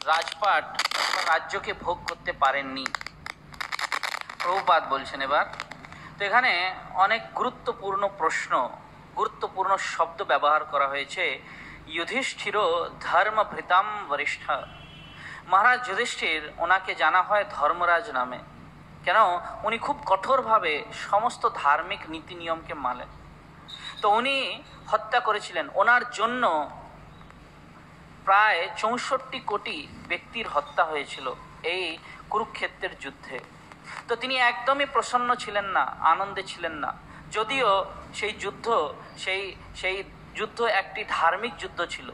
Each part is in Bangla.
রাজপাট রাজ্যকে ভোগ করতে পারেননি। প্রভুপাদ বলছেন এবার। তো এখানে অনেক গুরুত্বপূর্ণ শব্দ ব্যবহার করা হয়েছে। যুধিষ্ঠির ধর্মভৃতাম বরিষ্ঠ। মহারাজ যুধিষ্ঠির, ওনাকে জানা হয় ধর্মরাজ নামে। কেন? উনি খুব কঠোরভাবে সমস্ত ধার্মিক নীতি নিয়মকে মানেন। তো উনি হত্যা করেছিলেন। ওনার জন্য প্রায় 64 কোটি ব্যক্তির হত্যা হয়েছিল এই কুরুক্ষেত্রের যুদ্ধে। তো তিনি একদমই প্রসন্ন ছিলেন না, আনন্দে ছিলেন না। যদিও সেই যুদ্ধ একটি ধার্মিক যুদ্ধ ছিল,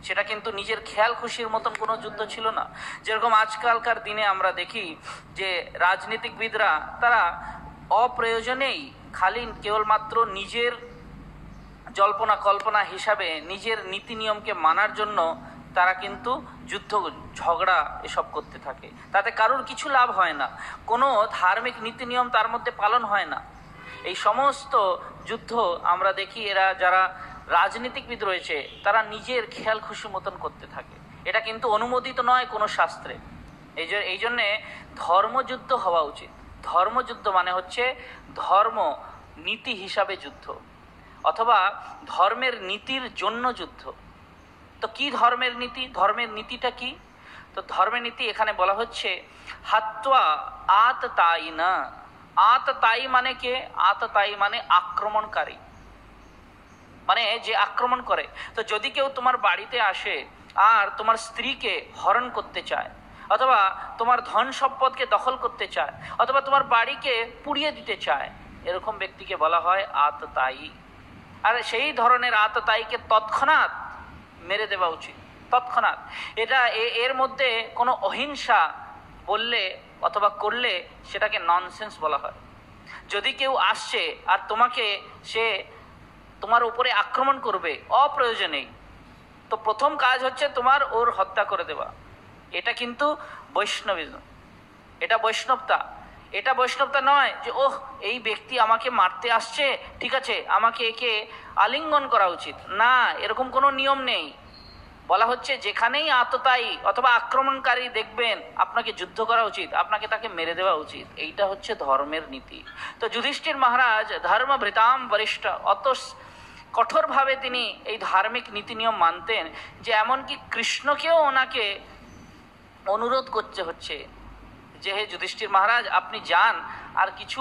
সেটা কিন্তু নিজের খেয়াল খুশির মতন কোনো যুদ্ধ ছিল না। যেরকম আজকালকার দিনে আমরা দেখি যে রাজনীতিকবিদরা তারা অপ্রয়োজনেই খালি কেবলমাত্র নিজের জল্পনা কল্পনা হিসাবে নিজের নীতি নিয়মকে মানার জন্য তারা কিন্তু যুদ্ধ ঝগড়া এসব করতে থাকে। তাতে কারোর কিছু লাভ হয় না, কোনো ধার্মিক নীতি নিয়ম তার মধ্যে পালন হয় না। এই সমস্ত যুদ্ধ আমরা দেখি এরা যারা রাজনীতিকবিদ রয়েছে তারা নিজের খেয়াল খুশি মতন করতে থাকে। এটা কিন্তু অনুমোদিত নয় কোনো শাস্ত্রে। এই জন্যে ধর্মযুদ্ধ হওয়া উচিত। ধর্মযুদ্ধ মানে হচ্ছে ধর্ম নীতি হিসাবে যুদ্ধ, অথবা ধর্মের নীতির জন্য যুদ্ধ। তো কি ধর্মের নীতি? ধর্মের নীতিটা কি? তো ধর্মের নীতি এখানে বলা হচ্ছে হাত্বা আততায়ী না। আততায়ী মানে কে? আততায়ী মানে আক্রমণকারী, মানে যে আক্রমণ করে। তো যদি কেউ তোমার বাড়িতে আসে আর তোমার স্ত্রীকে হরণ করতে চায়, অথবা তোমার ধন সম্পদকে দখল করতে চায়, অথবা তোমার বাড়িকে পুড়িয়ে দিতে চায়, এরকম ব্যক্তিকে বলা হয় আততায়ী। আর সেই ধরনের আততায়ীকে তৎক্ষণাৎ মেরে দেওয়া উচিত, তৎক্ষণাৎ। এর মধ্যে কোনো অহিংসা বললে অথবা করলে সেটাকে ননসেন্স বলা হয়। যদি কেউ আসছে আর তোমার উপরে আক্রমণ করবে অপ্রয়োজনেই, তো প্রথম কাজ হচ্ছে তোমার ওর হত্যা করে দেওয়া। এটা কিন্তু বৈষ্ণবিজম, এটা বৈষ্ণবতা। এটা বৈষ্ণবতা নয় যে ওহ এই ব্যক্তি আমাকে মারতে আসছে, ঠিক আছে আমাকে একে আলিঙ্গন করা উচিত। না, এরকম কোনো নিয়ম নেই। বলা হচ্ছে যেখানেই আততায়ী অথবা আক্রমণকারী দেখবেন আপনাকে যুদ্ধ করা উচিত, আপনাকে তাকে মেরে দেওয়া উচিত। এইটা হচ্ছে ধর্মের নীতি। তো যুধিষ্ঠির মহারাজ ধর্মভৃতাম বরিষ্ঠ, অত কঠোরভাবে তিনি এই ধার্মিক নীতি নিয়ম মানতেন যে এমনকি কৃষ্ণকেও ওনাকে অনুরোধ করতে হচ্ছে যে হে যুধিষ্ঠির মহারাজ, আপনি যান আর কিছু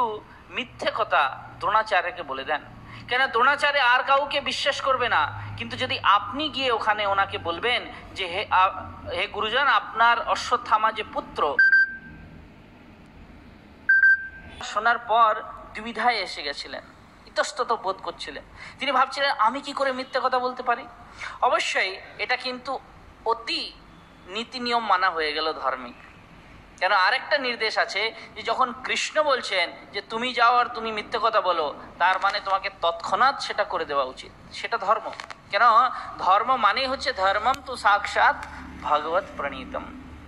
মিথ্যে কথা দ্রোণাচার্যকে বলে দেন। কেন? দ্রোণাচার্য আর কাউকে বিশ্বাস করবে না, কিন্তু যদি আপনি গিয়ে ওখানে ওনাকে বলবেন যে হে গুরুজন, আপনার অশ্বত্থামা যে পুত্র। শোনার পর দ্বিধায় এসে গেছিলেন, ইতস্তত বোধ করছিলেন। তিনি ভাবছিলেন আমি কি করে মিথ্যে কথা বলতে পারি। অবশ্যই এটা কিন্তু অতি নীতি নিয়ম মানা হয়ে গেল ধার্মিক। কেন? আরেকটা নির্দেশ আছে যে যখন কৃষ্ণ বলছেন যে তুমি যাও আর তুমি মিথ্যে কথা বলো, তার মানে তোমাকে তৎক্ষণাৎ সেটা করে দেওয়া উচিত। সেটা ধর্ম। কেন? ধর্ম মানেই হচ্ছে ধর্মম তু সাক্ষাৎ ভগবত প্রণীতম।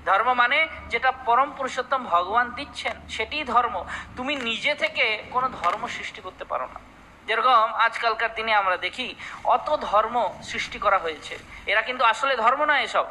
ধর্ম মানে যেটা পরম পুরুষোত্তম ভগবান দিচ্ছেন সেটিই ধর্ম। তুমি নিজে থেকে কোনো ধর্ম সৃষ্টি করতে পারো না। যেরকম আজকালকার দিনে আমরা দেখি অত ধর্ম সৃষ্টি করা হয়েছে, এরা কিন্তু আসলে ধর্ম নয় এসব।